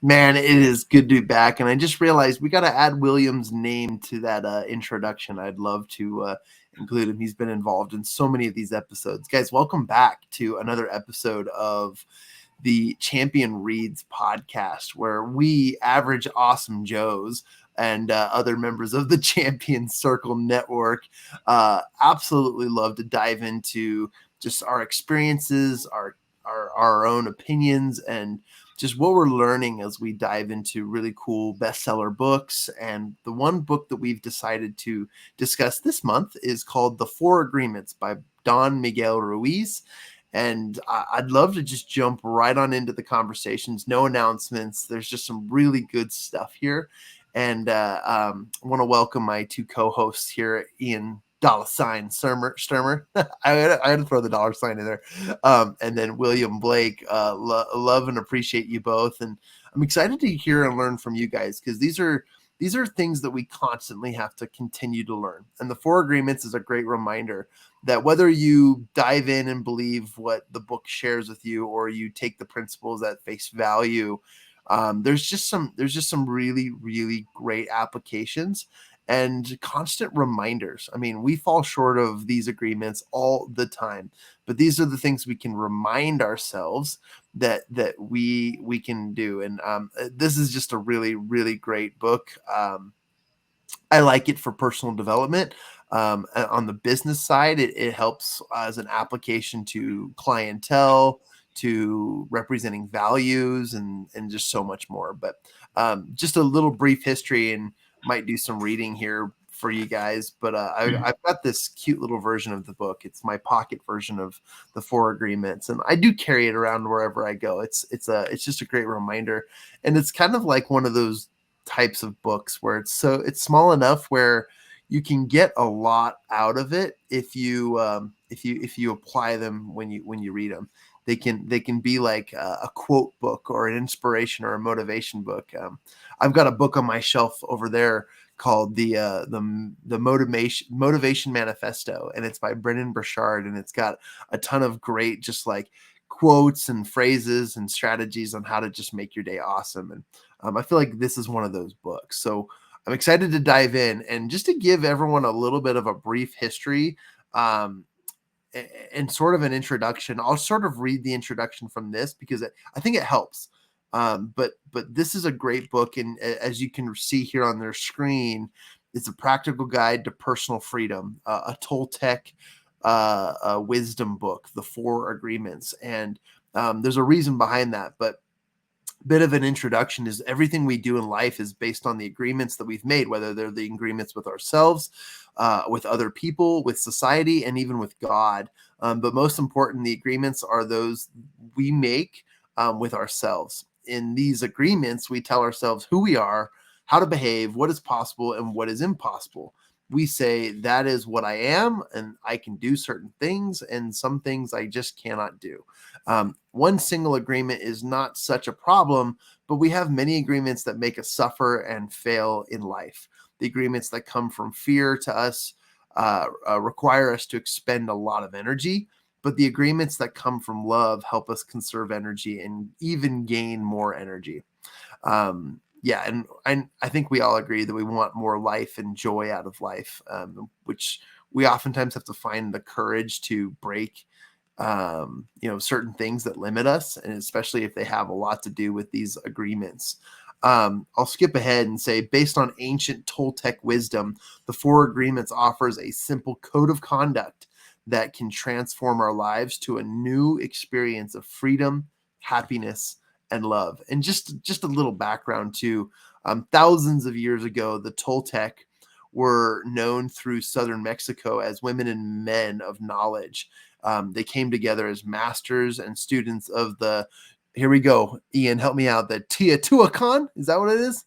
Man, it is good to be back. And I just realized we got to add William's name to that introduction. I'd love to include him. He's been involved in so many of these episodes. Guys, welcome back to another episode of the Champion Reads podcast, where we average awesome Joes and other members of the Champion Circle Network absolutely love to dive into just our experiences, our own opinions, and just what we're learning as we dive into really cool bestseller books. And the one book that we've decided to discuss this month is called The Four Agreements by Don Miguel Ruiz. And I'd love to just jump right on into the conversations. No announcements. There's just some really good stuff here. And I want to welcome my two co-hosts here, Ian Sturmer. I had to throw the $ in there. And then William Blake. Love and appreciate you both. And I'm excited to hear and learn from you guys, because these are things that we constantly have to continue to learn. And the Four Agreements is a great reminder that whether you dive in and believe what the book shares with you, or you take the principles at face value, there's just some really, really great applications and constant reminders. I mean, we fall short of these agreements all the time, but these are the things we can remind ourselves that we can do. And this is just a really, really great book. I like it for personal development. On the business side, it helps as an application to clientele, to representing values, and just so much more. But just a little brief history, and might do some reading here for you guys. But I've got this cute little version of the book. It's my pocket version of the Four Agreements, and I do carry it around wherever I go. It's just a great reminder, and it's kind of like one of those types of books where it's small enough where you can get a lot out of it if you apply them when you read them. They can be like a quote book, or an inspiration, or a motivation book. I've got a book on my shelf over there called the Motivation Manifesto, and it's by Brennan Burchard, and it's got a ton of great just like quotes and phrases and strategies on how to just make your day awesome. And I feel like this is one of those books. So I'm excited to dive in, and just to give everyone a little bit of a brief history and sort of an introduction. I'll sort of read the introduction from this because I think it helps. But this is a great book, and as you can see here on their screen, it's a practical guide to personal freedom, a Toltec a wisdom book, The Four Agreements. And there's a reason behind that, but bit of an introduction is everything we do in life is based on the agreements that we've made, whether they're the agreements with ourselves, with other people, with society, and even with God. But most important, the agreements are those we make with ourselves. In these agreements, we tell ourselves who we are, how to behave, what is possible, and what is impossible. We say that is what I am, and I can do certain things, and some things I just cannot do. One single agreement is not such a problem, but we have many agreements that make us suffer and fail in life. The agreements that come from fear to us require us to expend a lot of energy, but the agreements that come from love help us conserve energy and even gain more energy. Yeah, and I think we all agree that we want more life and joy out of life, which we oftentimes have to find the courage to break, certain things that limit us, and especially if they have a lot to do with these agreements. I'll skip ahead and say, based on ancient Toltec wisdom, the Four Agreements offers a simple code of conduct that can transform our lives to a new experience of freedom, happiness, and love. And just a little background too. Thousands of years ago, the Toltec were known through southern Mexico as women and men of knowledge. They came together as masters and students of the, here we go, Ian, help me out, the Teotihuacan? Is that what it is?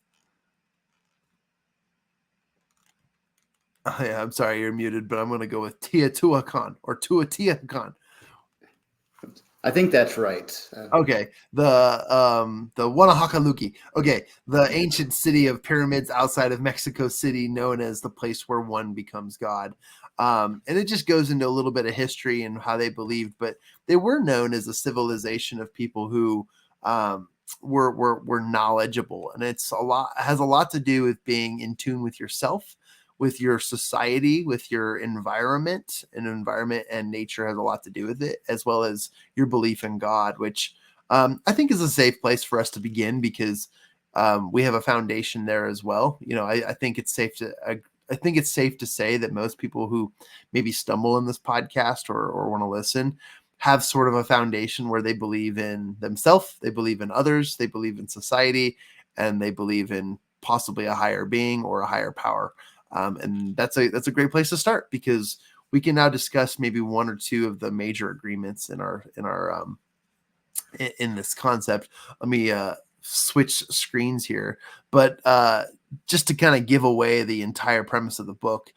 Oh, yeah, I'm sorry, you're muted, but I'm going to go with Teotihuacan or Teotihuacan. I think that's right. Okay, the Guanajualuki. Okay, the ancient city of pyramids outside of Mexico City, known as the place where one becomes God. And it just goes into a little bit of history and how they believed, but they were known as a civilization of people who we're knowledgeable, and has a lot to do with being in tune with yourself, with your society, with your environment. And environment and nature has a lot to do with it, as well as your belief in God, which I think is a safe place for us to begin, because we have a foundation there as well. I think it's safe to I think it's safe to say that most people who maybe stumble in this podcast or want to listen have sort of a foundation where they believe in themselves, they believe in others, they believe in society, and they believe in possibly a higher being or a higher power. And that's a great place to start, because we can now discuss maybe one or two of the major agreements in this concept. Let me switch screens here, but just to kind of give away the entire premise of the book,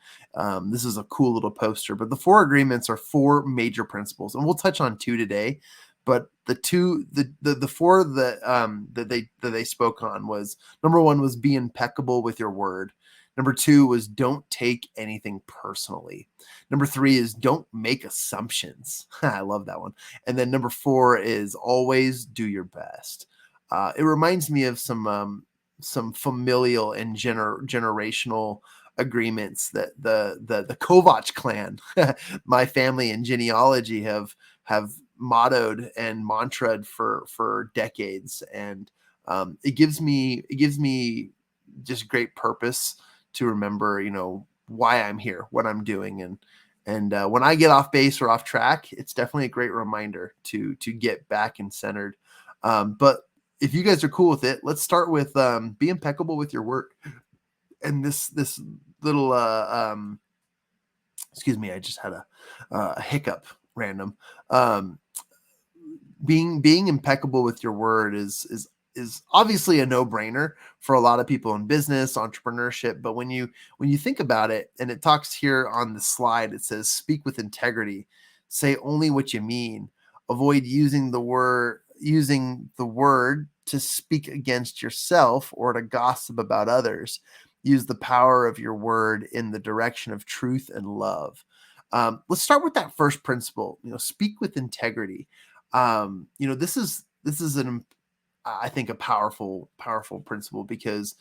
this is a cool little poster. But the 4 agreements are 4 major principles, and we'll touch on 2 today. But the 4 that they spoke on was, number 1 was be impeccable with your word. Number 2 was don't take anything personally. Number 3 is don't make assumptions. I love that one. And then number 4 is always do your best. It reminds me of some familial and generational agreements that the Kovac clan, my family and genealogy, have mottoed and mantraed for decades, and it gives me just great purpose to remember, why I'm here, what I'm doing, and when I get off base or off track, it's definitely a great reminder to get back and centered. But if you guys are cool with it, let's start with be impeccable with your work. And this little excuse me, I just had a hiccup random. Being impeccable with your word is obviously a no-brainer for a lot of people in business, entrepreneurship. But when you think about it, and it talks here on the slide, it says speak with integrity, say only what you mean, avoid using the word to speak against yourself or to gossip about others. Use the power of your word in the direction of truth and love. Let's start with that first principle. Speak with integrity. This is I think a powerful principle, because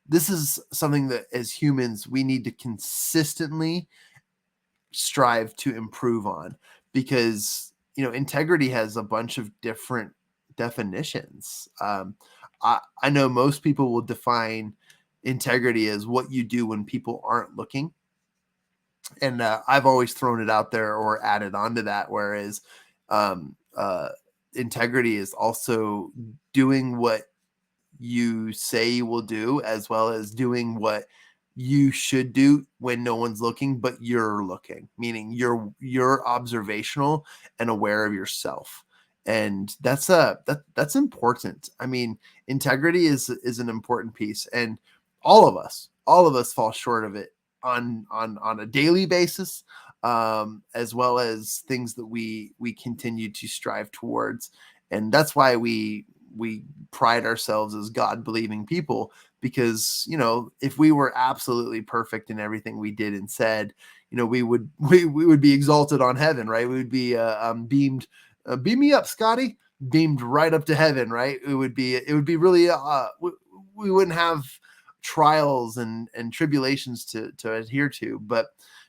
this is something that as humans we need to consistently strive to improve on, because integrity has a bunch of different definitions. I know most people will define integrity as what you do when people aren't looking, and I've always thrown it out there or added onto that, whereas integrity is also doing what you say you will do, as well as doing what you should do when no one's looking, but you're looking, meaning you're observational and aware of yourself. And that's important. I mean, integrity is an important piece, and all of us fall short of it on a daily basis, as well as things that we continue to strive towards. And that's why we pride ourselves as God believing people, because if we were absolutely perfect in everything we did and said, we would be exalted on heaven, right? We would be beamed, beam me up, Scotty, beamed right up to heaven, right? It would be really we wouldn't have trials and tribulations to adhere to. But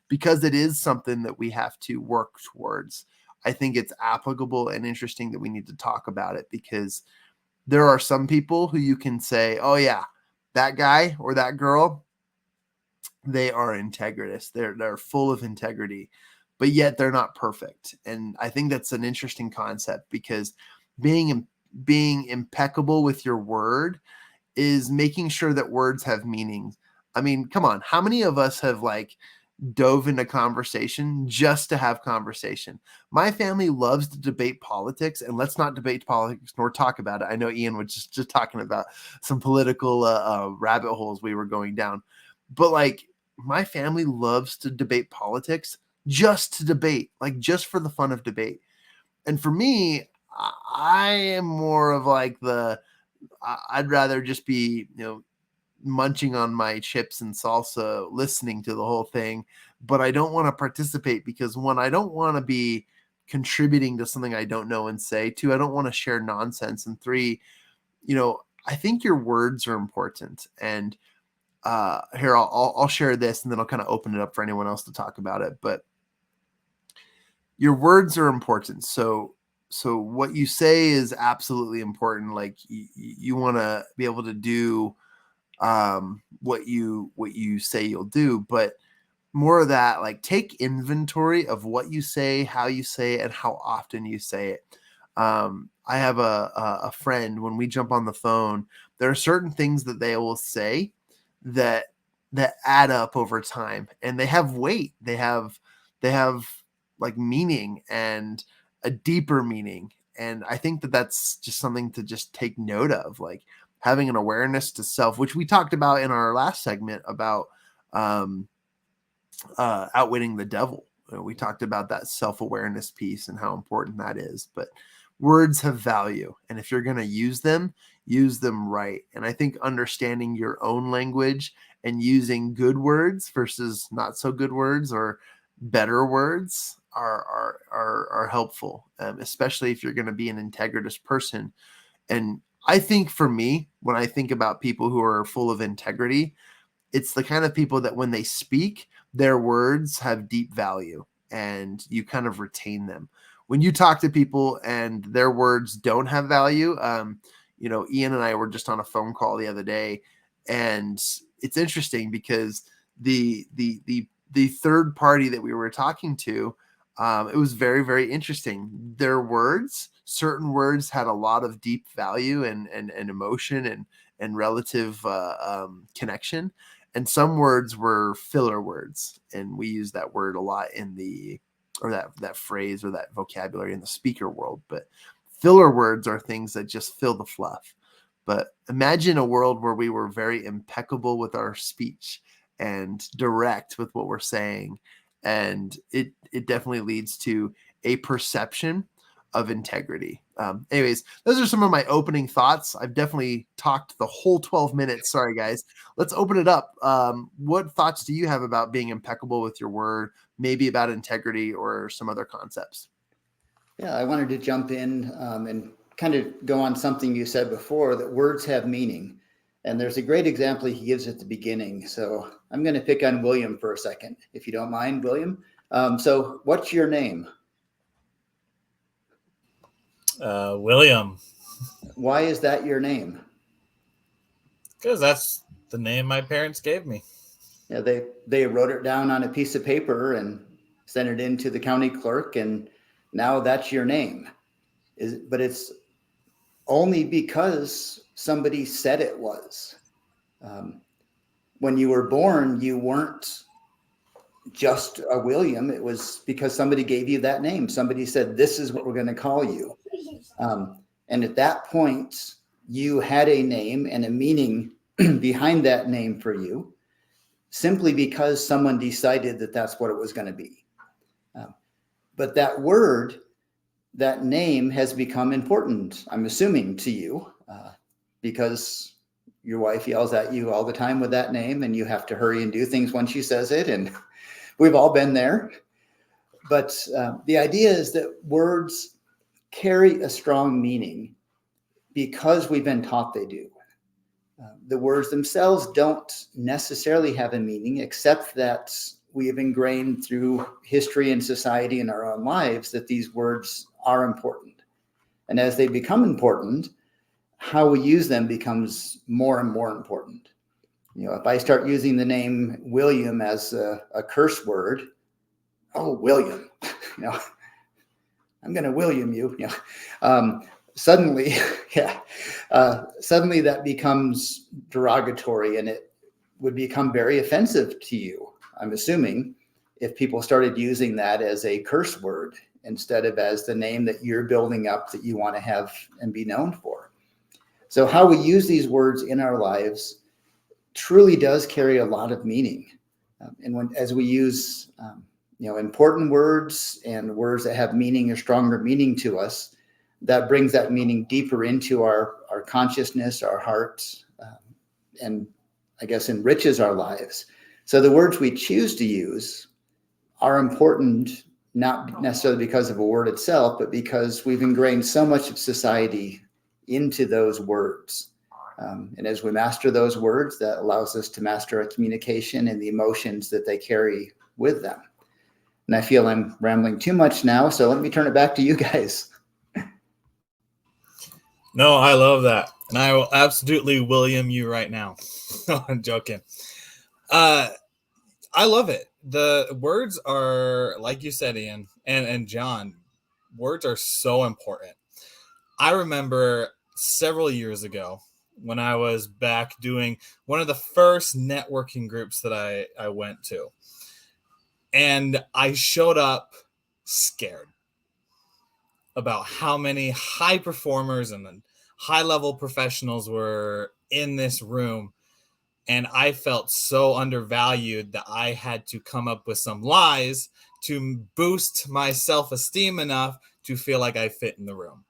because it is something that we have to work towards, I think it's applicable and interesting that we need to talk about it, because there are some people who you can say, oh yeah, that guy or that girl, they are integritous. They're full of integrity, but yet they're not perfect. And I think that's an interesting concept, because being impeccable with your word is making sure that words have meaning. I mean, come on, how many of us have dove into conversation just to have conversation? My family loves to debate politics, and let's not debate politics nor talk about it. I know Ian was just talking about some political rabbit holes we were going down, but my family loves to debate politics just to debate, just for the fun of debate. And for me, I am more of I'd rather just be, munching on my chips and salsa, listening to the whole thing, but I don't want to participate, because one, I don't want to be contributing to something I don't know and say. Two, I don't want to share nonsense. And three, I think your words are important. And here, I'll share this, and then I'll kind of open it up for anyone else to talk about it. But your words are important. So what you say is absolutely important. Like you want to be able to do what you say you'll do, but more of that, like take inventory of what you say, how you say it, and how often you say it. I have a friend, when we jump on the phone, there are certain things that they will say that add up over time, and they have weight. They have like meaning, and a deeper meaning. And I think that that's just something to just take note of, like having an awareness to self, which we talked about in our last segment about outwitting the devil. We talked about that self-awareness piece and how important that is. But words have value, and if you're going to use them right. And I think understanding your own language and using good words versus not so good words, or better words, are helpful, especially if you're going to be an integritous person. And I think for me, when I think about people who are full of integrity, it's the kind of people that when they speak, their words have deep value, and you kind of retain them. When you talk to people and their words don't have value, Ian and I were just on a phone call the other day, and it's interesting because the third party that we were talking to, it was very, very interesting. Their words, certain words had a lot of deep value and emotion and relative connection. And some words were filler words. And we use that word a lot or that phrase or that vocabulary in the speaker world. But filler words are things that just fill the fluff. But imagine a world where we were very impeccable with our speech and direct with what we're saying. And it definitely leads to a perception of integrity. Anyways, those are some of my opening thoughts. I've definitely talked the whole 12 minutes. Sorry, guys. Let's open it up. What thoughts do you have about being impeccable with your word, maybe about integrity or some other concepts? Yeah, I wanted to jump in and kind of go on something you said before, that words have meaning. And there's a great example he gives at the beginning. So I'm going to pick on William for a second, if you don't mind, William. So what's your name? William. Why is that your name? Because that's the name my parents gave me. Yeah, they wrote it down on a piece of paper and sent it in to the county clerk, and now that's your name. But it's only because somebody said it was. When you were born, you weren't just a William. It was because somebody gave you that name. Somebody said, this is what we're going to call you. And at that point, you had a name and a meaning behind that name for you, simply because someone decided that that's what it was going to be. But that word, that name has become important, I'm assuming, to you, because your wife yells at you all the time with that name, and you have to hurry and do things when she says it. And we've all been there. But the idea is that words carry a strong meaning because we've been taught they do. The words themselves don't necessarily have a meaning, except that we have ingrained through history and society in our own lives that these words are important. And as they become important, how we use them becomes more and more important. If I start using the name William as a curse word, oh, William, I'm going to William you. Suddenly, suddenly that becomes derogatory, and it would become very offensive to you, I'm assuming, if people started using that as a curse word instead of as the name that you're building up that you want to have and be known for. So how we use these words in our lives truly does carry a lot of meaning. As we use important words and words that have meaning or stronger meaning to us, that brings that meaning deeper into our consciousness, our hearts, and I guess enriches our lives. So the words we choose to use are important, not necessarily because of a word itself, but because we've ingrained so much of society into those words. And as we master those words, that allows us to master our communication and the emotions that they carry with them. And I feel I'm rambling too much now, so let me turn it back to you guys. No, I love that. And I will absolutely William you right now. No, I'm joking. I love it. The words are, like you said, Ian and John, words are so important. I remember several years ago when I was back doing one of the first networking groups that I went to. And I showed up scared about how many high performers and high level professionals were in this room. And I felt so undervalued that I had to come up with some lies to boost my self-esteem enough to feel like I fit in the room.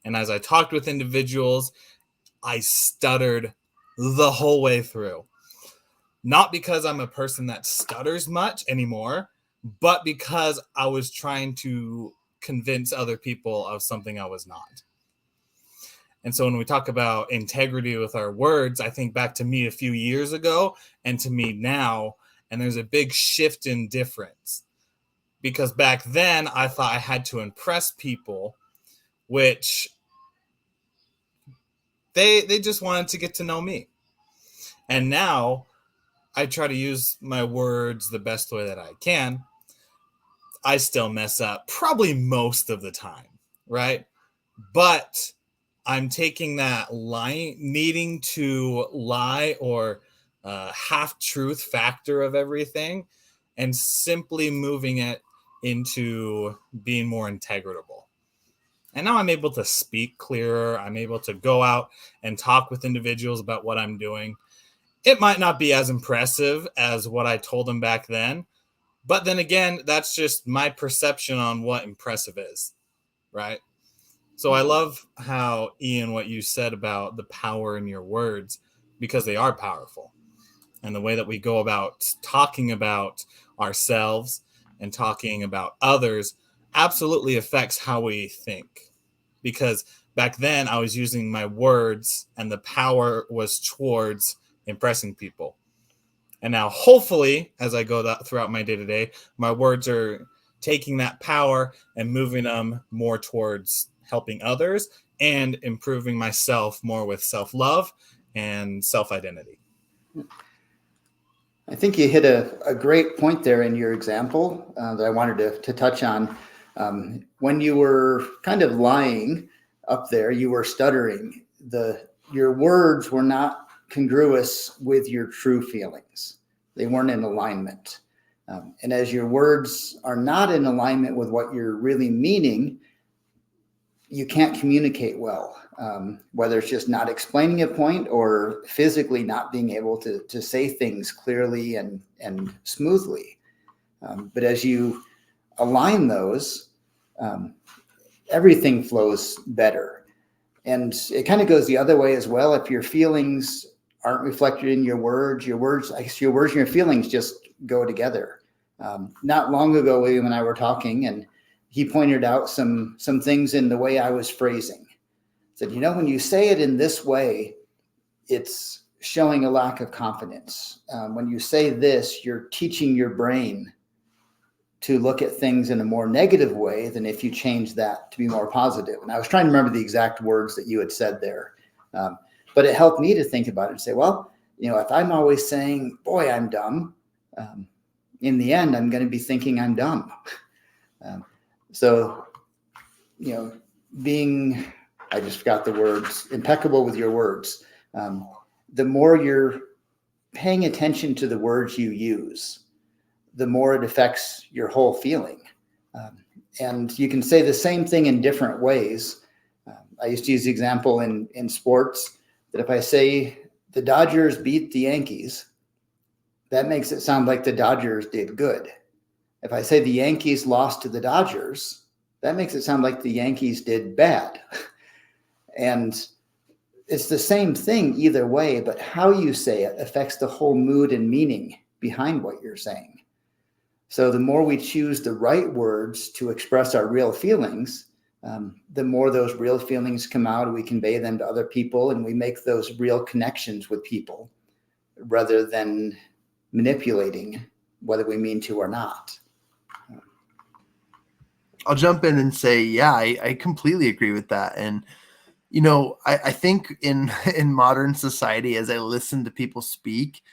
And as I talked with individuals, I stuttered the whole way through. Not because I'm a person that stutters much anymore, but because I was trying to convince other people of something I was not. And so when we talk about integrity with our words, I think back to me a few years ago and to me now, and there's a big shift in difference. Because back then I thought I had to impress people, which they just wanted to get to know me. And now I try to use my words the best way that I can. I still mess up probably most of the time, right? But I'm taking that lie, needing to lie or half-truth factor of everything and simply moving it into being more integratable. And now I'm able to speak clearer. I'm able to go out and talk with individuals about what I'm doing. It might not be as impressive as what I told them back then. But then again, that's just my perception on what impressive is, right? So I love how, Ian, what you said about the power in your words, because they are powerful. And the way that we go about talking about ourselves and talking about others absolutely affects how we think. Because back then I was using my words and the power was towards impressing people. And now hopefully as I go throughout my day-to-day, my words are taking that power and moving them more towards helping others and improving myself more with self-love and self-identity. I think you hit a great point there in your example that I wanted to touch on. When you were kind of lying up there, you were stuttering. Your words were not congruous with your true feelings. They weren't in alignment. And as your words are not in alignment with what you're really meaning, you can't communicate well, whether it's just not explaining a point or physically not being able to say things clearly and smoothly. But as you align those, everything flows better. And it kind of goes the other way as well. If your feelings aren't reflected in your words and your feelings just go together. Not long ago, William and I were talking, and he pointed out some things in the way I was phrasing. He said, when you say it in this way, it's showing a lack of confidence. When you say this, you're teaching your brain to look at things in a more negative way than if you change that to be more positive. And I was trying to remember the exact words that you had said there. But it helped me to think about it and say, well, if I'm always saying, boy, I'm dumb, in the end, I'm going to be thinking I'm dumb. So, being, I just forgot the words, impeccable with your words. The more you're paying attention to the words you use, the more it affects your whole feeling. And you can say the same thing in different ways. I used to use the example in sports that if I say the Dodgers beat the Yankees, that makes it sound like the Dodgers did good. If I say the Yankees lost to the Dodgers, that makes it sound like the Yankees did bad. And it's the same thing either way, but how you say it affects the whole mood and meaning behind what you're saying. So the more we choose the right words to express our real feelings, the more those real feelings come out, we convey them to other people, and we make those real connections with people rather than manipulating, whether we mean to or not. I'll jump in and say, yeah, I completely agree with that. And, I think in modern society, as I listen to people speak,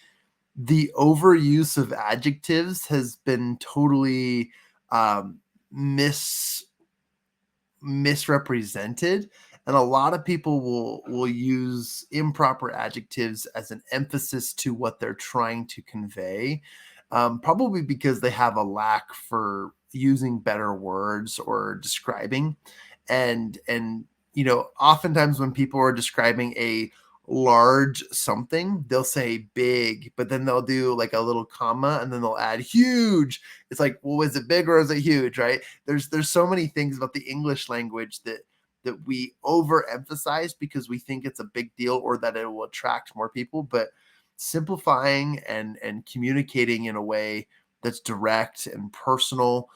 the overuse of adjectives has been totally misrepresented, and a lot of people will use improper adjectives as an emphasis to what they're trying to convey, probably because they have a lack for using better words or describing. And oftentimes when people are describing a large something, they'll say big, but then they'll do like a little comma and then they'll add huge. It's like, well, is it big or is it huge, right? There's so many things about the English language that we overemphasize because we think it's a big deal or that it will attract more people. But simplifying and communicating in a way that's direct and personal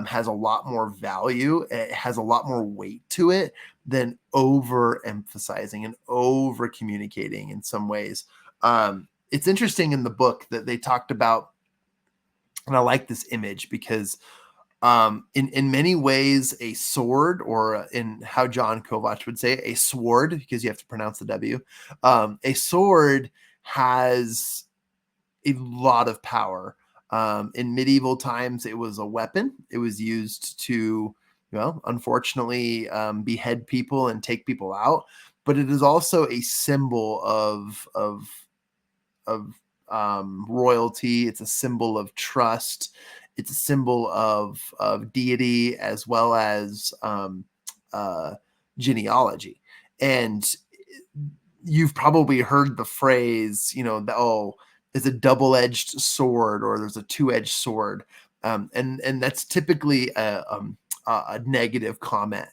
has a lot more value. It has a lot more weight to it than overemphasizing and over communicating in some ways. It's interesting in the book that they talked about, and I like this image because in many ways, a sword, or in how John Kovach would say, a sword, because you have to pronounce the W, a sword has a lot of power. In medieval times, it was a weapon. It was used to, unfortunately, behead people and take people out. But it is also a symbol of royalty. It's a symbol of trust. It's a symbol of deity as well as genealogy. And you've probably heard the phrase, it's a double-edged sword, or there's a two-edged sword. And that's typically a negative comment.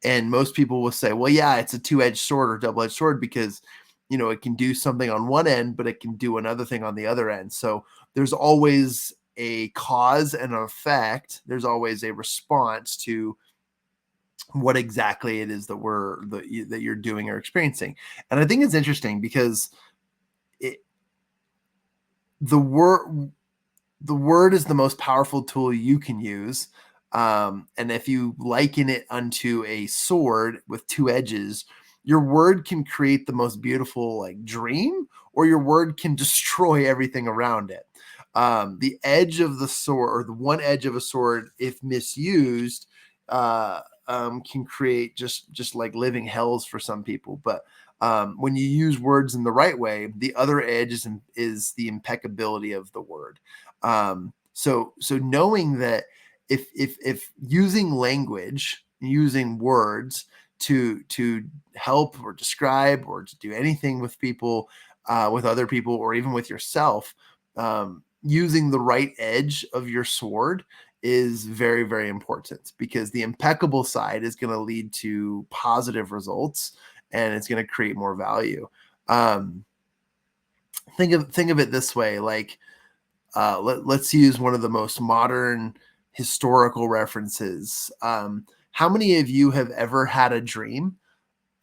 And most people will say, well, yeah, it's a two-edged sword or double-edged sword because, it can do something on one end, but it can do another thing on the other end. So there's always a cause and an effect. There's always a response to what exactly it is that you're doing or experiencing. And I think it's interesting because the word is the most powerful tool you can use. And if you liken it unto a sword with two edges, your word can create the most beautiful dream, or your word can destroy everything around it. The edge of the sword, or the one edge of a sword, if misused, can create just like living hells for some people. But when you use words in the right way, the other edge is the impeccability of the word. So knowing that if using language, using words to help or describe or to do anything with people, with other people, or even with yourself, using the right edge of your sword is very, very important, because the impeccable side is going to lead to positive results and it's going to create more value. Think of it this way. Let's use one of the most modern historical references. How many of you have ever had a dream?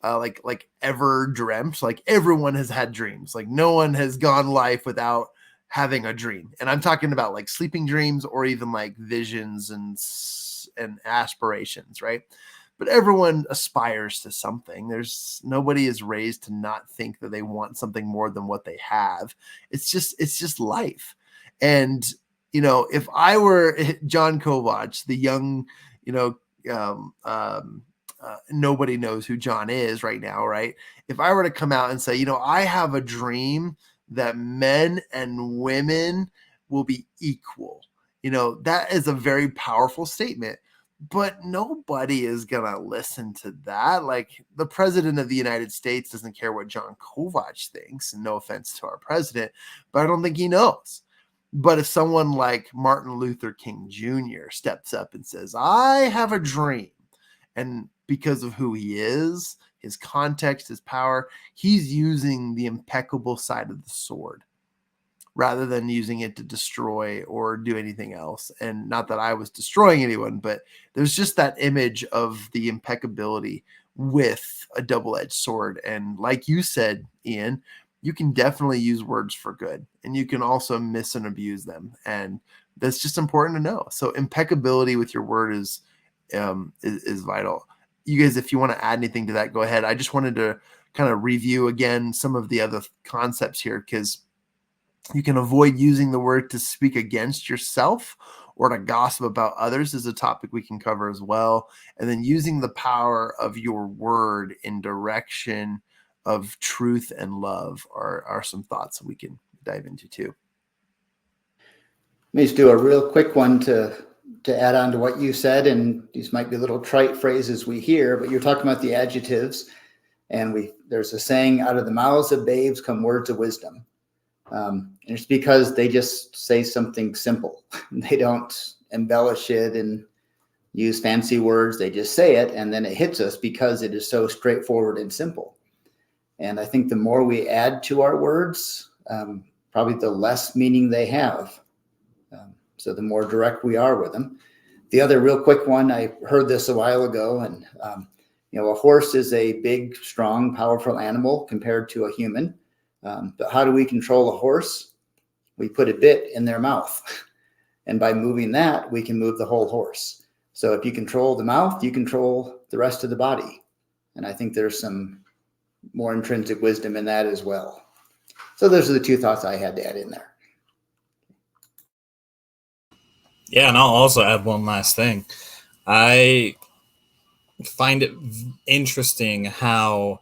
Like ever dreamt? Like everyone has had dreams. Like no one has gone life without having a dream. And I'm talking about like sleeping dreams or even like visions and aspirations, right? But everyone aspires to something. Nobody is raised to not think that they want something more than what they have. It's just life. And, if I were John Kovach, the young, nobody knows who John is right now, right? If I were to come out and say, I have a dream that men and women will be equal, that is a very powerful statement. But nobody is going to listen to that. Like, the president of the United States doesn't care what John Kovach thinks, and no offense to our president, but I don't think he knows. But if someone like Martin Luther King Jr. steps up and says, I have a dream, and because of who he is, his context, his power, he's using the impeccable side of the sword. rather than using it to destroy or do anything else. And not that I was destroying anyone, but there's just that image of the impeccability with a double-edged sword. And like you said, Ian, you can definitely use words for good, and you can also miss and abuse them. And that's just important to know. So impeccability with your word is vital. You guys, if you want to add anything to that, go ahead. I just wanted to kind of review again some of the other concepts here, because you can avoid using the word to speak against yourself or to gossip about others is a topic we can cover as well. And then using the power of your word in direction of truth and love are some thoughts that we can dive into too. Let me just do a real quick one to add on to what you said. And these might be little trite phrases we hear, but you're talking about the adjectives. And there's a saying, out of the mouths of babes come words of wisdom. And it's because they just say something simple. They don't embellish it and use fancy words. They just say it, and then it hits us because it is so straightforward and simple. And I think the more we add to our words, probably the less meaning they have. So the more direct we are with them. The other real quick one, I heard this a while ago, and a horse is a big, strong, powerful animal compared to a human. But how do we control a horse? We put a bit in their mouth. And by moving that, we can move the whole horse. So if you control the mouth, you control the rest of the body. And I think there's some more intrinsic wisdom in that as well. So those are the two thoughts I had to add in there. Yeah, and I'll also add one last thing. I find it interesting how,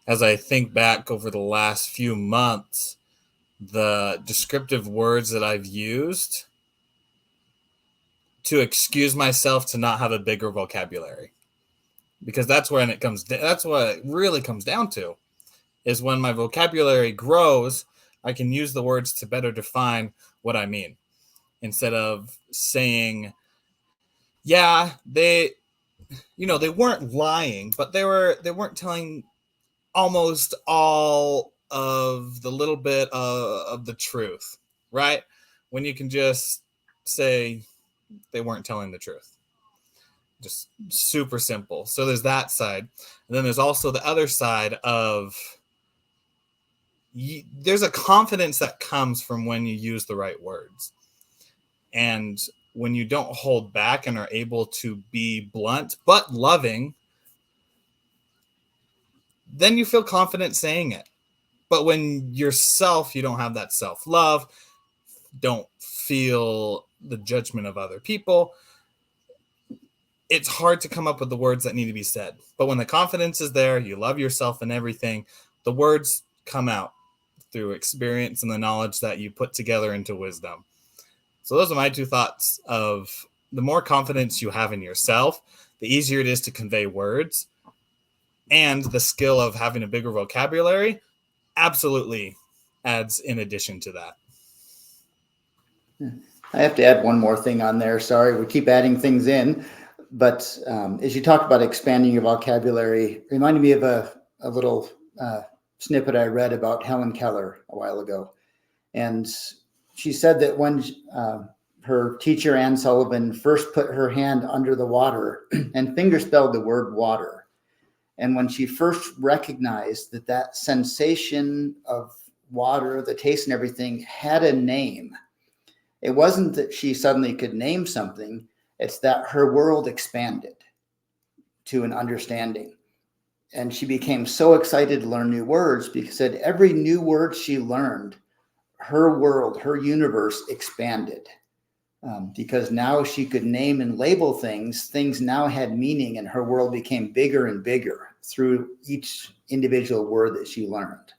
as I think back over the last few months, the descriptive words that I've used to excuse myself to not have a bigger vocabulary, because that's what it really comes down to, is when my vocabulary grows, I can use the words to better define what I mean, instead of saying, yeah, they weren't lying, but they weren't telling almost all of the little bit of the truth, right? When you can just say they weren't telling the truth. Just super simple. So there's that side. And then there's also the other side of there's a confidence that comes from when you use the right words. And when you don't hold back and are able to be blunt but loving, then you feel confident saying it. But when yourself, you don't have that self-love, don't feel the judgment of other people, it's hard to come up with the words that need to be said. But when the confidence is there, you love yourself and everything, the words come out through experience and the knowledge that you put together into wisdom. So those are my two thoughts of the more confidence you have in yourself, the easier it is to convey words, and the skill of having a bigger vocabulary absolutely adds in addition to that. I have to add one more thing on there. Sorry, we keep adding things in. But as you talk about expanding your vocabulary, it reminded me of a little snippet I read about Helen Keller a while ago. And she said that when her teacher, Anne Sullivan, first put her hand under the water and fingerspelled the word water, and when she first recognized that sensation of water, the taste and everything had a name, it wasn't that she suddenly could name something, it's that her world expanded to an understanding. And she became so excited to learn new words because at every new word she learned, her world, her universe expanded. Because now she could name and label things. Things now had meaning, and her world became bigger and bigger through each individual word that she learned.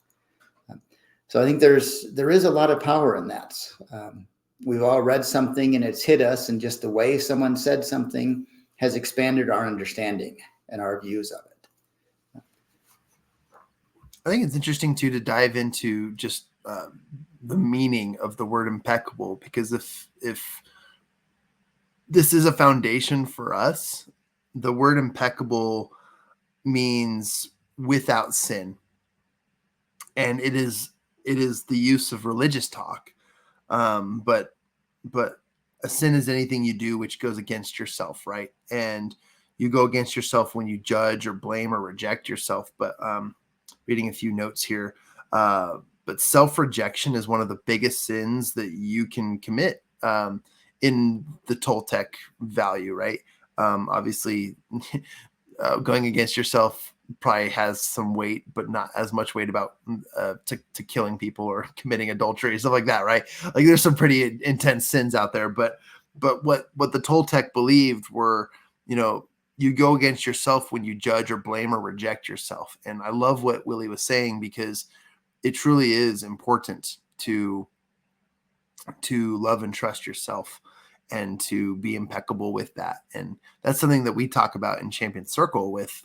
So I think there is a lot of power in that. We've all read something and it's hit us, and just the way someone said something has expanded our understanding and our views of it. I think it's interesting too to dive into just the meaning of the word impeccable, because if this is a foundation for us, the word impeccable means without sin. And it is it is the use of religious talk. But a sin is anything you do which goes against yourself, right? And you go against yourself when you judge or blame or reject yourself. But reading a few notes here. But self-rejection is one of the biggest sins that you can commit in the Toltec value, right? Obviously, going against yourself probably has some weight, but not as much weight about to killing people or committing adultery, stuff like that, right? Like there's some pretty intense sins out there, but what the Toltec believed were, you go against yourself when you judge or blame or reject yourself. And I love what Willie was saying, because it truly is important to love and trust yourself and to be impeccable with that. And that's something that we talk about in Champion Circle with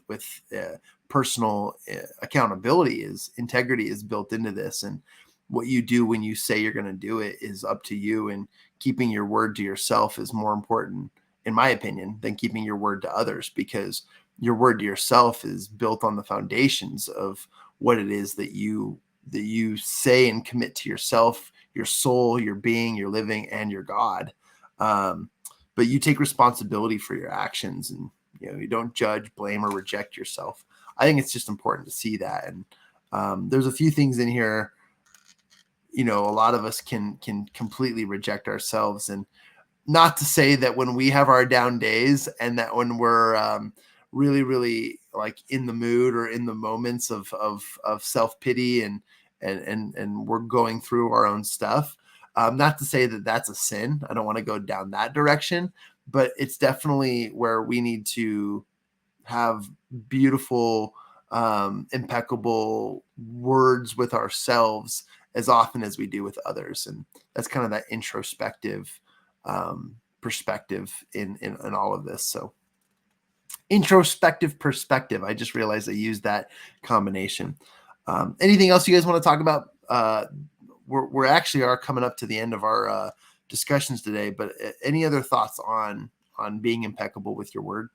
personal accountability. Is integrity is built into this. And what you do when you say you're going to do it is up to you. And keeping your word to yourself is more important, in my opinion, than keeping your word to others, because your word to yourself is built on the foundations of what it is that you say and commit to yourself, your soul, your being, your living, and your God. But you take responsibility for your actions, and you don't judge, blame, or reject yourself. I think it's just important to see that. And there's a few things in here. A lot of us can completely reject ourselves, and not to say that when we have our down days and that when we're really, really like in the mood or in the moments of self-pity and we're going through our own stuff. Not to say that that's a sin. I don't want to go down that direction, but it's definitely where we need to have beautiful, impeccable words with ourselves as often as we do with others. And that's kind of that introspective perspective in all of this. So introspective perspective. I just realized I used that combination. Anything else you guys want to talk about? We're actually are coming up to the end of our discussions today, but any other thoughts on being impeccable with your word?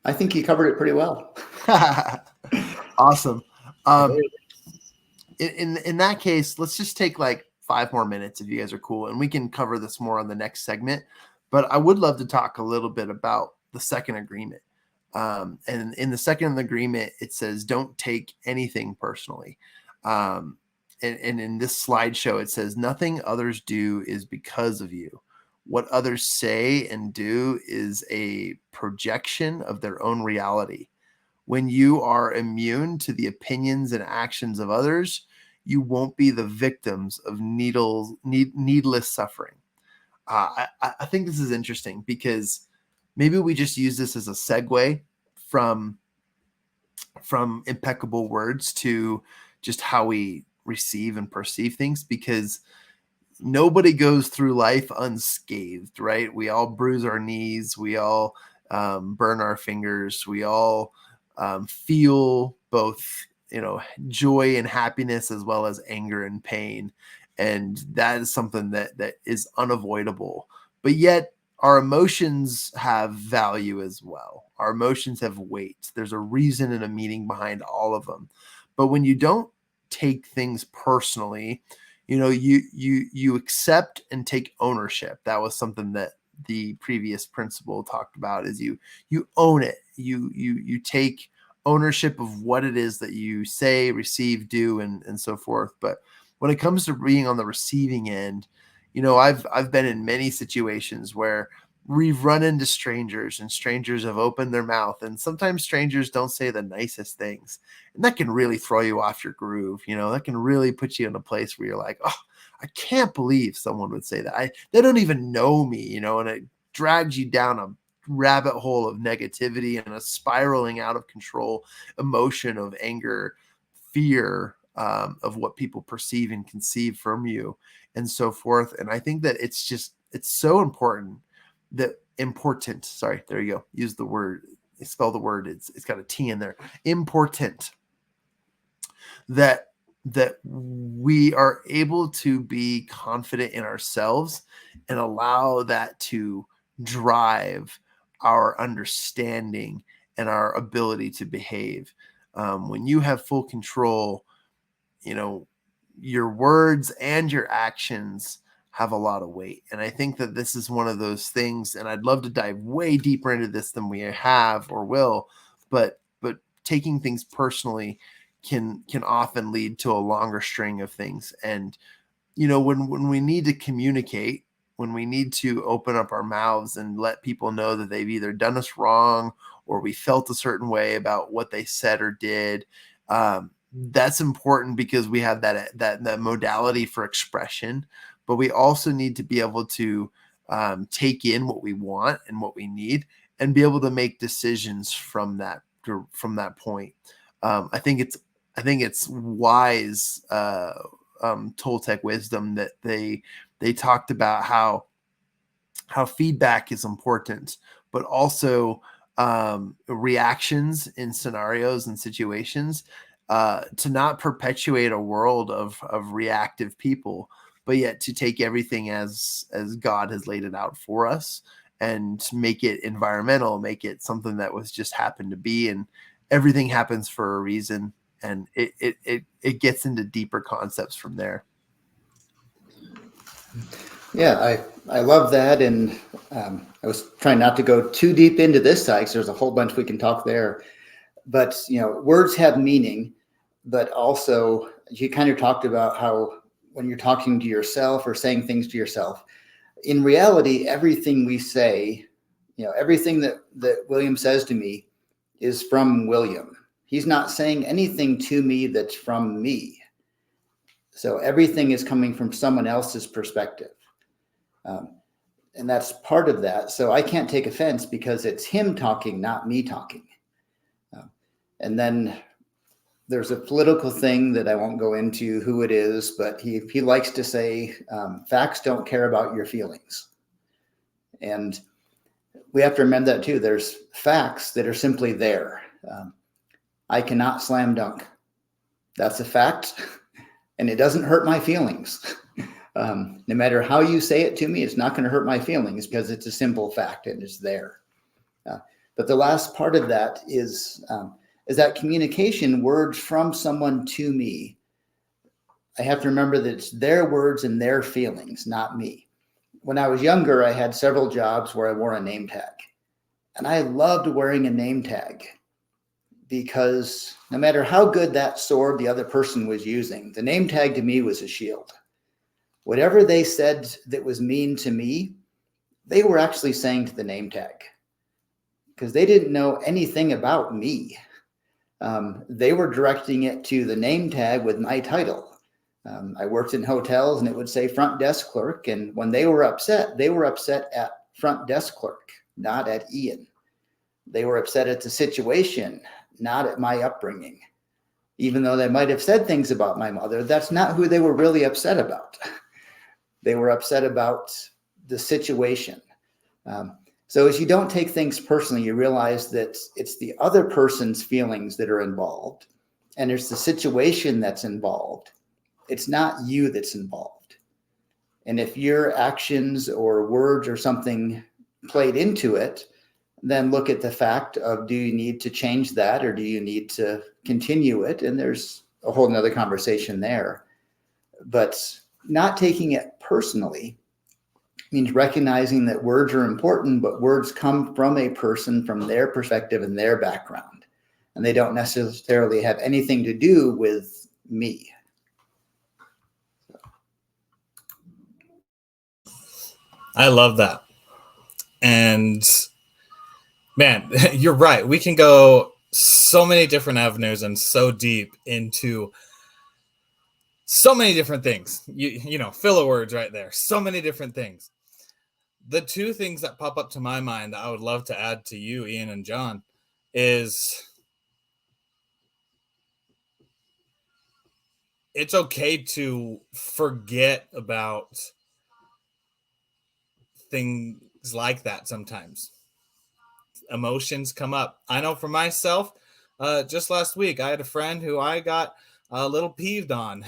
I think you covered it pretty well. Awesome. In that case, let's just take like 5 more minutes if you guys are cool, and we can cover this more on the next segment. But I would love to talk a little bit about the second agreement. And in the second agreement, it says, don't take anything personally. And in this slideshow, it says, nothing others do is because of you. What others say and do is a projection of their own reality. When you are immune to the opinions and actions of others, you won't be the victims of needless suffering. I think this is interesting, because maybe we just use this as a segue from impeccable words to just how we receive and perceive things, because nobody goes through life unscathed, right? We all bruise our knees. We all burn our fingers. We all feel both, joy and happiness, as well as anger and pain. And that is something that is unavoidable. But yet our emotions have value as well. Our emotions have weight. There's a reason and a meaning behind all of them. But when you don't take things personally, you accept and take ownership. That was something that the previous principle talked about, is you own it. You take ownership of what it is that you say, receive, do, and so forth. But when it comes to being on the receiving end, I've been in many situations where we've run into strangers, and strangers have opened their mouth, and sometimes strangers don't say the nicest things, and that can really throw you off your groove. That can really put you in a place where you're like, oh, I can't believe someone would say that. They don't even know me, and it drags you down a rabbit hole of negativity and a spiraling out of control emotion of anger, fear, of what people perceive and conceive from you, and so forth. And I think that it's so important sorry, there you go. Use the word, spell the word. It's got a T in there. Important that we are able to be confident in ourselves and allow that to drive our understanding and our ability to behave. When you have full control, your words and your actions have a lot of weight. And I think that this is one of those things, and I'd love to dive way deeper into this than we have or will, but taking things personally can often lead to a longer string of things. And, when we need to communicate, when we need to open up our mouths and let people know that they've either done us wrong or we felt a certain way about what they said or did, that's important because we have that modality for expression, but we also need to be able to take in what we want and what we need and be able to make decisions from that point. I think it's wise Toltec wisdom that they talked about how feedback is important, but also reactions in scenarios and situations, to not perpetuate a world of reactive people, but yet to take everything as God has laid it out for us and make it environmental, make it something that was just happened to be, and everything happens for a reason. And it gets into deeper concepts from there. Yeah, I love that. And I was trying not to go too deep into this side because there's a whole bunch we can talk there. But, words have meaning, but also you kind of talked about how when you're talking to yourself or saying things to yourself, in reality, everything we say, everything that William says to me is from William. He's not saying anything to me that's from me. So everything is coming from someone else's perspective. And that's part of that. So I can't take offense because it's him talking, not me talking. And then there's a political thing that I won't go into who it is, but he likes to say, facts don't care about your feelings. And we have to remember that too. There's facts that are simply there. I cannot slam dunk. That's a fact. And it doesn't hurt my feelings. No matter how you say it to me, it's not going to hurt my feelings because it's a simple fact and it's there. But the last part of that is that communication, words from someone to me. I have to remember that it's their words and their feelings, not me. When I was younger, I had several jobs where I wore a name tag. And I loved wearing a name tag because no matter how good that sword the other person was using, the name tag to me was a shield. Whatever they said that was mean to me, they were actually saying to the name tag because they didn't know anything about me. They were directing it to the name tag with my title. I worked in hotels and it would say front desk clerk. And when they were upset at front desk clerk, not at Ian. They were upset at the situation, not at my upbringing. Even though they might have said things about my mother, that's not who they were really upset about. They were upset about the situation. So as you don't take things personally, you realize that it's the other person's feelings that are involved, and it's the situation that's involved. It's not you that's involved. And if your actions or words or something played into it, then look at the fact of, do you need to change that or do you need to continue it? And there's a whole nother conversation there. But not taking it personally means recognizing that words are important, but words come from a person, from their perspective and their background. And they don't necessarily have anything to do with me. I love that. And man, you're right. We can go so many different avenues and so deep into so many different things. You know, filler words right there. So many different things. The two things that pop up to my mind that I would love to add to you, Ian and John, is it's okay to forget about things like that sometimes. Emotions come up. I know for myself, just last week, I had a friend who I got a little peeved on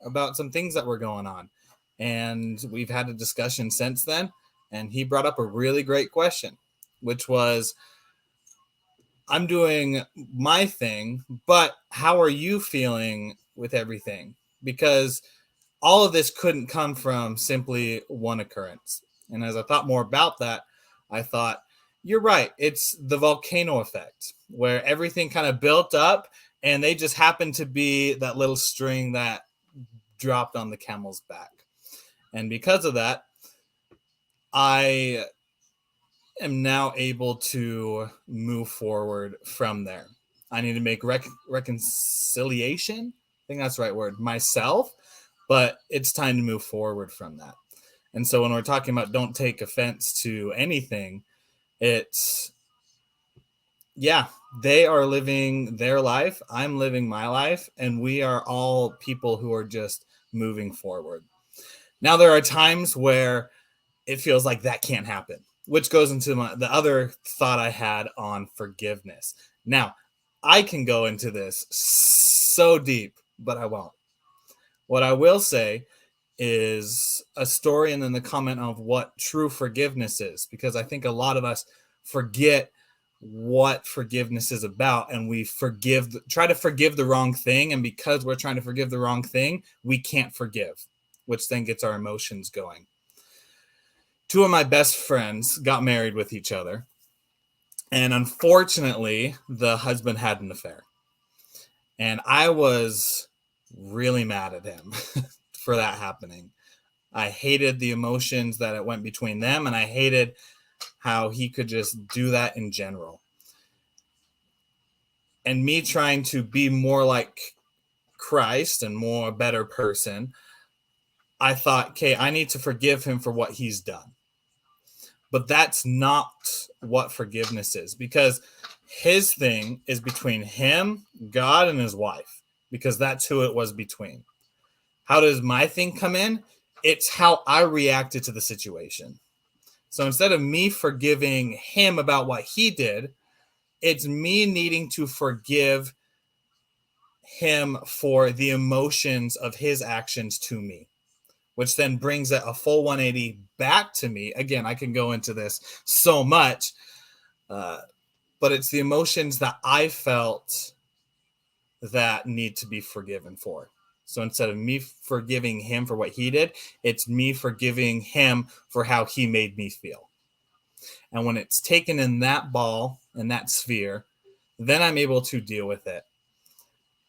about some things that were going on. And we've had a discussion since then. And he brought up a really great question, which was, I'm doing my thing, but how are you feeling with everything? Because all of this couldn't come from simply one occurrence. And as I thought more about that, I thought, you're right. It's the volcano effect where everything kind of built up and they just happened to be that little string that dropped on the camel's back. And because of that, I am now able to move forward from there. I need to make reconciliation. I think that's the right word, myself, but it's time to move forward from that. And so when we're talking about don't take offense to anything, it's, yeah, they are living their life. I'm living my life. And we are all people who are just moving forward. Now, there are times where it feels like that can't happen, which goes into the other thought I had on forgiveness. Now, I can go into this so deep, but I won't. What I will say is a story and then the comment of what true forgiveness is, because I think a lot of us forget what forgiveness is about, and we try to forgive the wrong thing, and because we're trying to forgive the wrong thing, we can't forgive, which then gets our emotions going. Two of my best friends got married with each other, and unfortunately, the husband had an affair, and I was really mad at him for that happening. I hated the emotions that it went between them, and I hated how he could just do that in general. And me trying to be more like Christ and more a better person, I thought, okay, I need to forgive him for what he's done. But that's not what forgiveness is, because his thing is between him, God, and his wife, because that's who it was between. How does my thing come in? It's how I reacted to the situation. So instead of me forgiving him about what he did, it's me needing to forgive him for the emotions of his actions to me, which then brings it a full 180 back to me. Again, I can go into this so much, but it's the emotions that I felt that need to be forgiven for. So instead of me forgiving him for what he did, it's me forgiving him for how he made me feel. And when it's taken in that ball, in that sphere, then I'm able to deal with it,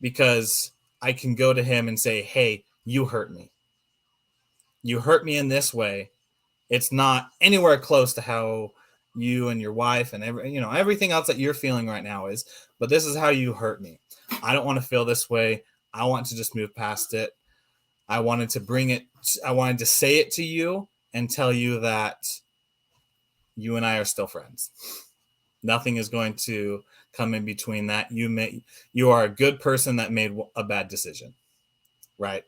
because I can go to him and say, hey, you hurt me. You hurt me in this way. It's not anywhere close to how you and your wife and everything else that you're feeling right now is, but this is how you hurt me. I don't want to feel this way. I want to just move past it. I wanted to say it to you and tell you that you and I are still friends. Nothing is going to come in between that. You are a good person that made a bad decision, right?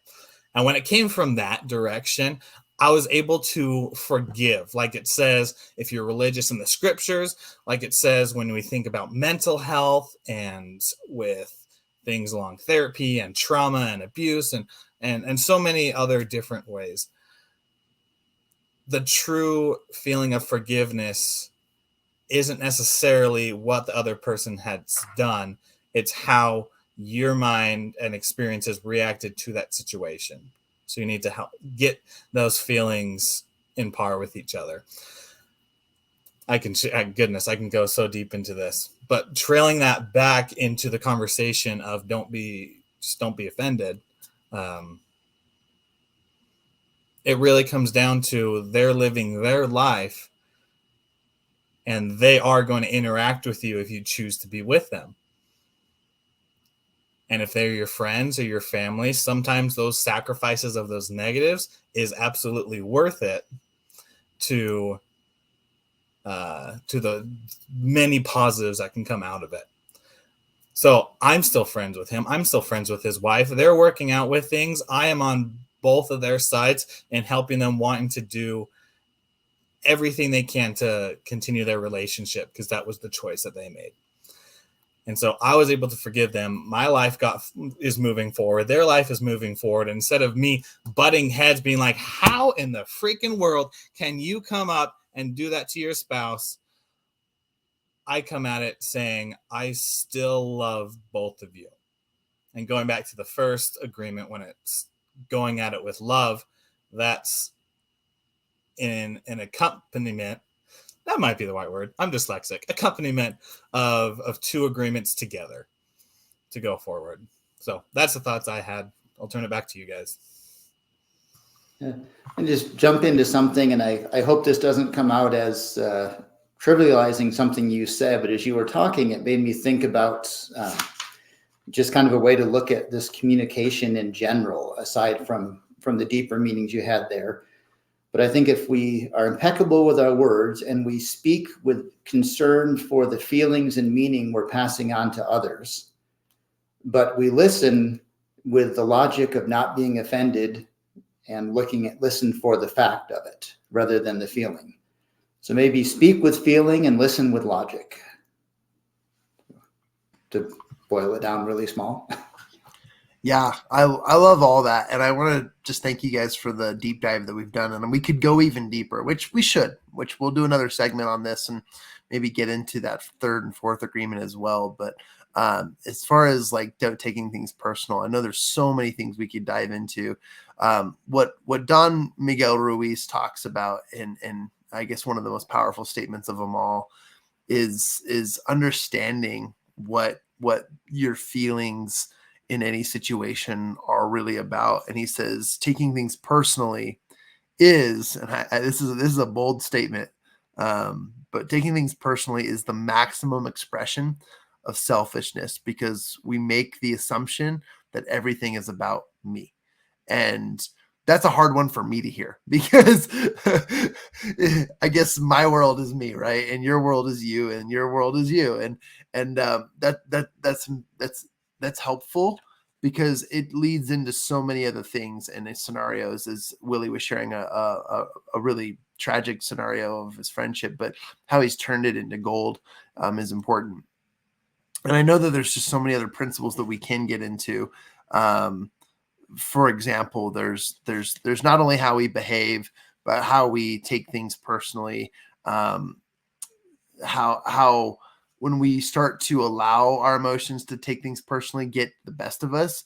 And when it came from that direction, I was able to forgive. Like it says, if you're religious in the scriptures, like it says when we think about mental health and with things along therapy and trauma and abuse and so many other different ways. The true feeling of forgiveness isn't necessarily what the other person has done. It's how your mind and experiences reacted to that situation. So you need to help get those feelings in par with each other. I can go so deep into this, but trailing that back into the conversation of don't be offended. It really comes down to they're living their life and they are going to interact with you if you choose to be with them. And if they're your friends or your family, sometimes those sacrifices of those negatives is absolutely worth it to the many positives that can come out of it. So I'm still friends with him. I'm still friends with his wife. They're working out with things. I am on both of their sides and helping them, wanting to do everything they can to continue their relationship, because that was the choice that they made. And so I was able to forgive them. My life is moving forward. Their life is moving forward. Instead of me butting heads, being like, how in the freaking world can you come up and do that to your spouse? I come at it saying, I still love both of you. And going back to the first agreement, when it's going at it with love, that's in an accompaniment. That might be the right word. I'm dyslexic. Accompaniment of two agreements together to go forward. So that's the thoughts I had. I'll turn it back to you guys. Yeah. And just jump into something, and I hope this doesn't come out as trivializing something you said, but as you were talking, it made me think about just kind of a way to look at this communication in general, aside from the deeper meanings you had there. But I think if we are impeccable with our words and we speak with concern for the feelings and meaning we're passing on to others, but we listen with the logic of not being offended and listen for the fact of it rather than the feeling. So maybe speak with feeling and listen with logic, to boil it down really small. Yeah, I love all that. And I want to just thank you guys for the deep dive that we've done. And we could go even deeper, which we'll do another segment on this and maybe get into that third and fourth agreement as well. But as far as like taking things personal, I know there's so many things we could dive into. What Don Miguel Ruiz talks about, and I guess one of the most powerful statements of them all is understanding what your feelings in any situation are really about. And he says taking things personally is, and this is a bold statement, but taking things personally is the maximum expression of selfishness, because we make the assumption that everything is about me. And that's a hard one for me to hear, because I guess my world is me, right? And your world is you, and your world is you. And that's helpful, because it leads into so many other things and scenarios, as Willie was sharing a really tragic scenario of his friendship, but how he's turned it into gold is important. And I know that there's just so many other principles that we can get into. For example, there's not only how we behave, but how we take things personally. How when we start to allow our emotions to take things personally, get the best of us,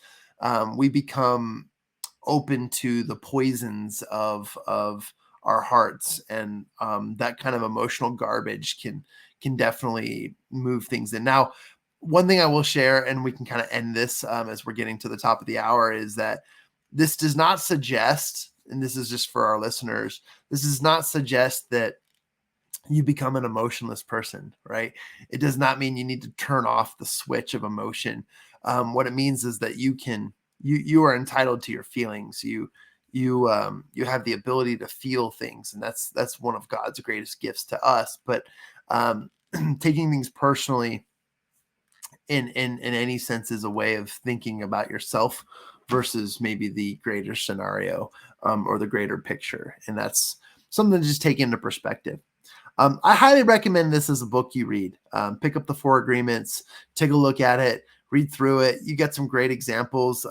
we become open to the poisons of our hearts, and that kind of emotional garbage can definitely move things in. Now, one thing I will share, and we can kind of end this as we're getting to the top of the hour, is that this does not suggest, and this is just for our listeners, this does not suggest that you become an emotionless person, right? It does not mean you need to turn off the switch of emotion. What it means is that you are entitled to your feelings. You have the ability to feel things, and that's one of God's greatest gifts to us. But taking things personally in any sense is a way of thinking about yourself versus maybe the greater scenario or the greater picture. And that's something to just take into perspective. I highly recommend this as a book you read. Pick up the 4 Agreements, take a look at it, read through it. You get some great examples.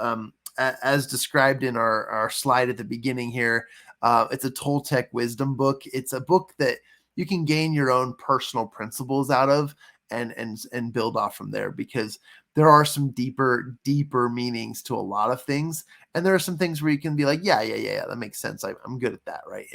As described in our slide at the beginning here, it's a Toltec wisdom book. It's a book that you can gain your own personal principles out of and build off from there, because there are some deeper meanings to a lot of things. And there are some things where you can be like, yeah, that makes sense. I'm good at that. Right.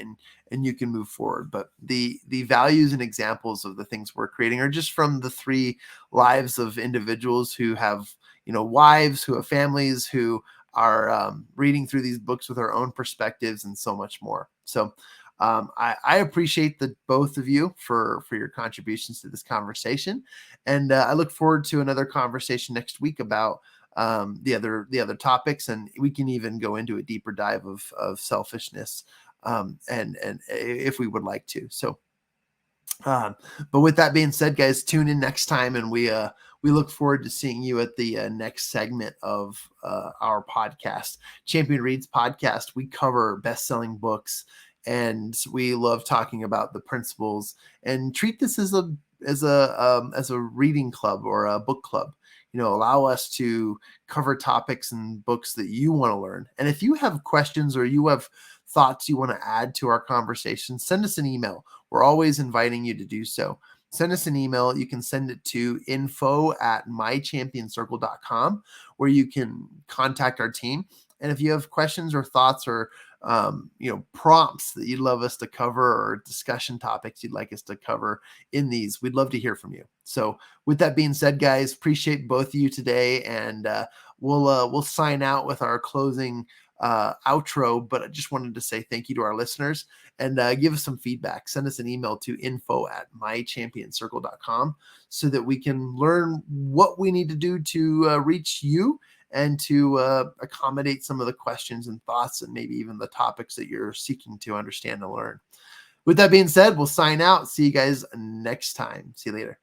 And you can move forward. But the values and examples of the things we're creating are just from the 3 lives of individuals who have, wives, who have families, who are reading through these books with our own perspectives, and so much more. So I appreciate the both of you for your contributions to this conversation, and I look forward to another conversation next week about the other topics, and we can even go into a deeper dive of selfishness, and if we would like to. So, but with that being said, guys, tune in next time, and we look forward to seeing you at the next segment of our podcast, Champion Reads Podcast. We cover best-selling books, and we love talking about the principles, and treat this as a reading club or a book club. Allow us to cover topics and books that you want to learn. And if you have questions or you have thoughts you want to add to our conversation, send us an email. We're always inviting you to do so. send us an email. You can send it to info@mychampionscircle.com, where you can contact our team. And if you have questions or thoughts or prompts that you'd love us to cover or discussion topics you'd like us to cover in these, we'd love to hear from you. So with that being said, guys, appreciate both of you today, and we'll sign out with our closing outro, but I just wanted to say thank you to our listeners, and give us some feedback. Send us an email to info@mychampionscircle.com so that we can learn what we need to do to reach you and to accommodate some of the questions and thoughts and maybe even the topics that you're seeking to understand and learn. With that being said, we'll sign out. See you guys next time. See you later.